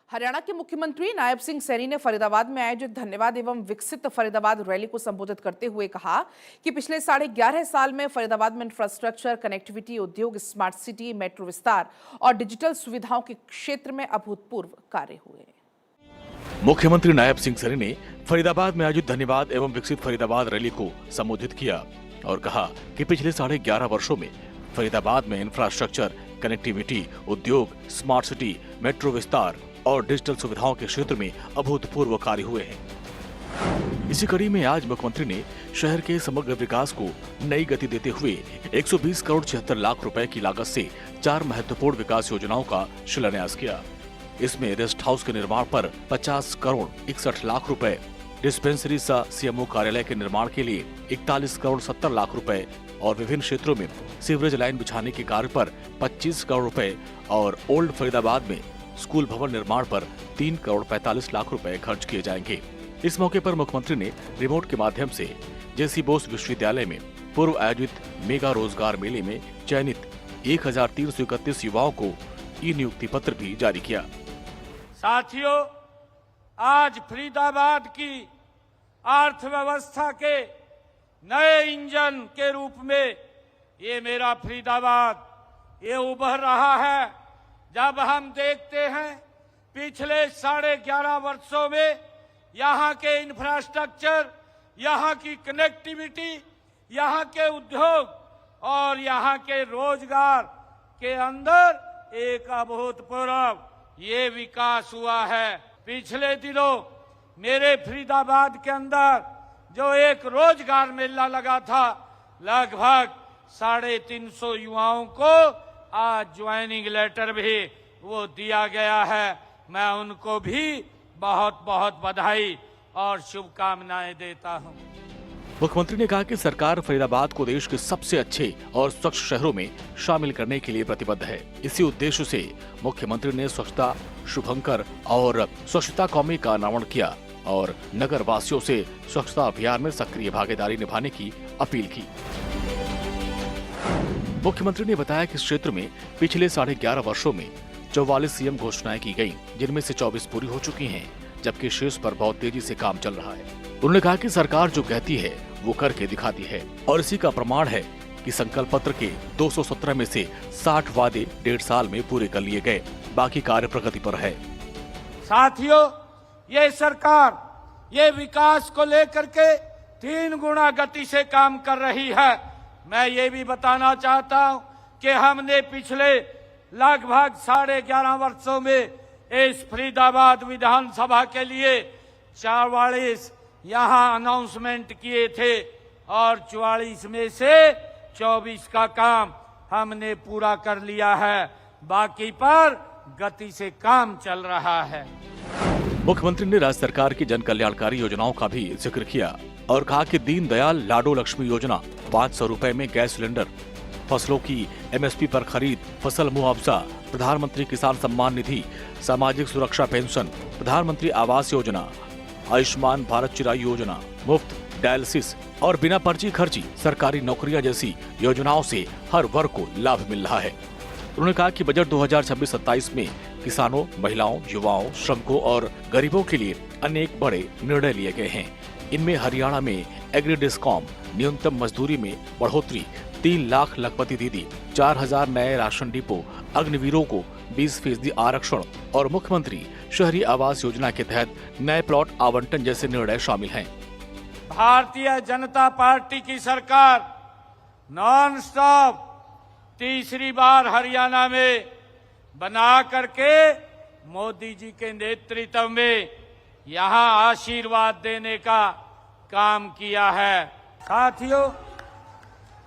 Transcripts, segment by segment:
हरियाणा के मुख्यमंत्री नायब सिंह सैनी ने फरीदाबाद में आयोजित धन्यवाद एवं विकसित फरीदाबाद रैली को संबोधित करते हुए कहा कि पिछले 11.5 साल में फरीदाबाद में इंफ्रास्ट्रक्चर, कनेक्टिविटी, उद्योग, स्मार्ट सिटी, मेट्रो विस्तार और डिजिटल सुविधाओं के क्षेत्र में अभूतपूर्व कार्य हुए। मुख्यमंत्री नायब सिंह सैनी ने फरीदाबाद में आयोजित धन्यवाद एवं विकसित फरीदाबाद रैली को संबोधित किया और कहा कि पिछले 11.5 वर्षों में फरीदाबाद में इंफ्रास्ट्रक्चर, कनेक्टिविटी, उद्योग, स्मार्ट सिटी, मेट्रो विस्तार और डिजिटल सुविधाओं के क्षेत्र में अभूतपूर्व कार्य हुए हैं। इसी कड़ी में आज मुख्यमंत्री ने शहर के समग्र विकास को नई गति देते हुए 120 करोड़ 76 लाख रुपए की लागत से 4 महत्वपूर्ण विकास योजनाओं का शिलान्यास किया। इसमें रेस्ट हाउस के निर्माण पर 50 करोड़ 61 लाख रुपए, डिस्पेंसरी सह सीएमओ कार्यालय के निर्माण के लिए 41 करोड़ 70 लाख रुपए और विभिन्न क्षेत्रों में सीवरेज लाइन बिछाने के कार्य पर 25 करोड़ रुपए और ओल्ड फरीदाबाद में स्कूल भवन निर्माण पर 3 करोड़ 45 लाख रुपए खर्च किए जाएंगे। इस मौके पर मुख्यमंत्री ने रिमोट के माध्यम से जेसी बोस विश्वविद्यालय में पूर्व आयोजित मेगा रोजगार मेले में चयनित 1331 युवाओं को ई नियुक्ति पत्र भी जारी किया। साथियों, आज फरीदाबाद की अर्थव्यवस्था के नए इंजन के रूप में ये मेरा फरीदाबाद ये उभर रहा है। जब हम देखते हैं पिछले 11.5 वर्षों में यहाँ के इंफ्रास्ट्रक्चर, यहाँ की कनेक्टिविटी, यहाँ के उद्योग और यहाँ के रोजगार के अंदर एक अभूतपूर्व ये विकास हुआ है। पिछले दिनों मेरे फरीदाबाद के अंदर जो एक रोजगार मेला लगा था, लगभग 350 युवाओं को आज ज्वाइनिंग लेटर भी वो दिया गया है। मैं उनको भी बहुत बहुत बधाई और शुभकामनाएं देता हूं। मुख्यमंत्री ने कहा कि सरकार फरीदाबाद को देश के सबसे अच्छे और स्वच्छ शहरों में शामिल करने के लिए प्रतिबद्ध है। इसी उद्देश्य से मुख्यमंत्री ने स्वच्छता शुभंकर और स्वच्छता कौमी का अनावरण किया और नगर वासियों से स्वच्छता अभियान में सक्रिय भागीदारी निभाने की अपील की। मुख्यमंत्री ने बताया कि इस क्षेत्र में पिछले 11.5 वर्षों में 44 सीएम घोषणाएं की गयी, जिनमें से 24 पूरी हो चुकी हैं, जबकि शेष पर बहुत तेजी से काम चल रहा है। उन्होंने कहा कि सरकार जो कहती है वो करके दिखाती है और इसी का प्रमाण है कि संकल्प पत्र के 217 में से 60 वादे 1.5 साल में पूरे कर लिए गए, बाकी कार्य प्रगति पर है। साथियों, ये सरकार ये विकास को लेकर के 3 गुना गति से काम कर रही है। मैं ये भी बताना चाहता हूं कि हमने पिछले लगभग 11.5 वर्षों में इस फरीदाबाद विधानसभा के लिए 44 यहाँ अनाउंसमेंट किए थे और 44 में से 24 का काम हमने पूरा कर लिया है, बाकी पर गति से काम चल रहा है। मुख्यमंत्री ने राज्य सरकार की जन कल्याणकारी योजनाओं का भी जिक्र किया और कहा कि दीनदयाल लाडो लक्ष्मी योजना, 500 रुपए में गैस सिलेंडर, फसलों की एमएसपी पर खरीद, फसल मुआवजा, प्रधानमंत्री किसान सम्मान निधि, सामाजिक सुरक्षा पेंशन, प्रधानमंत्री आवास योजना, आयुष्मान भारत चिरायु योजना, मुफ्त डायलिसिस और बिना पर्ची खर्ची सरकारी नौकरियां जैसी योजनाओं से हर वर्ग को लाभ मिल रहा है। उन्होंने कहा कि बजट 2026-27 में किसानों, महिलाओं, युवाओं, श्रमिकों और गरीबों के लिए अनेक बड़े निर्णय लिए गए हैं। इनमें हरियाणा में एग्री डिस्कॉम, न्यूनतम मजदूरी में बढ़ोतरी, 3 लाख लखपति दीदी, 4000 नए राशन डिपो, अग्निवीरों को 20% आरक्षण और मुख्यमंत्री शहरी आवास योजना के तहत नए प्लॉट आवंटन जैसे निर्णय शामिल हैं। भारतीय जनता पार्टी की सरकार नॉन स्टॉप तीसरी बार हरियाणा में बना करके मोदी जी के नेतृत्व में यहाँ आशीर्वाद देने का काम किया है। साथियों,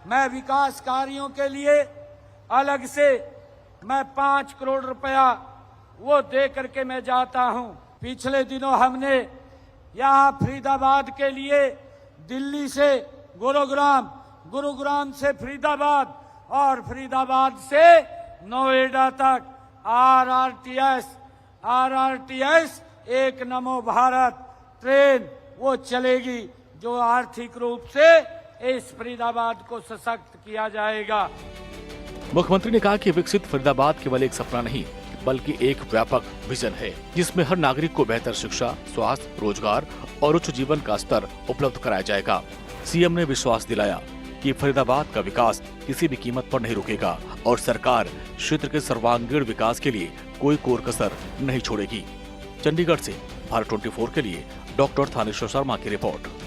मैं विकास कार्यों के लिए अलग से मैं 5 करोड़ रुपया वो दे करके मैं जाता हूँ। पिछले दिनों हमने यहाँ फरीदाबाद के लिए दिल्ली से गुरुग्राम, गुरुग्राम से फरीदाबाद और फरीदाबाद से नोएडा तक आरआरटीएस एक नमो भारत ट्रेन वो चलेगी, जो आर्थिक रूप से इस फरीदाबाद को सशक्त किया जाएगा। मुख्यमंत्री ने कहा कि विकसित फरीदाबाद केवल एक सपना नहीं बल्कि एक व्यापक विजन है जिसमें हर नागरिक को बेहतर शिक्षा, स्वास्थ्य, रोजगार और उच्च जीवन का स्तर उपलब्ध कराया जाएगा। सीएम ने विश्वास दिलाया कि फरीदाबाद का विकास किसी भी कीमत पर नहीं रुकेगा और सरकार क्षेत्र के सर्वांगीण विकास के लिए कोई कोर कसर नहीं छोड़ेगी। चंडीगढ़ से भारत 24 के लिए डॉक्टर थानेश्वर शर्मा की रिपोर्ट।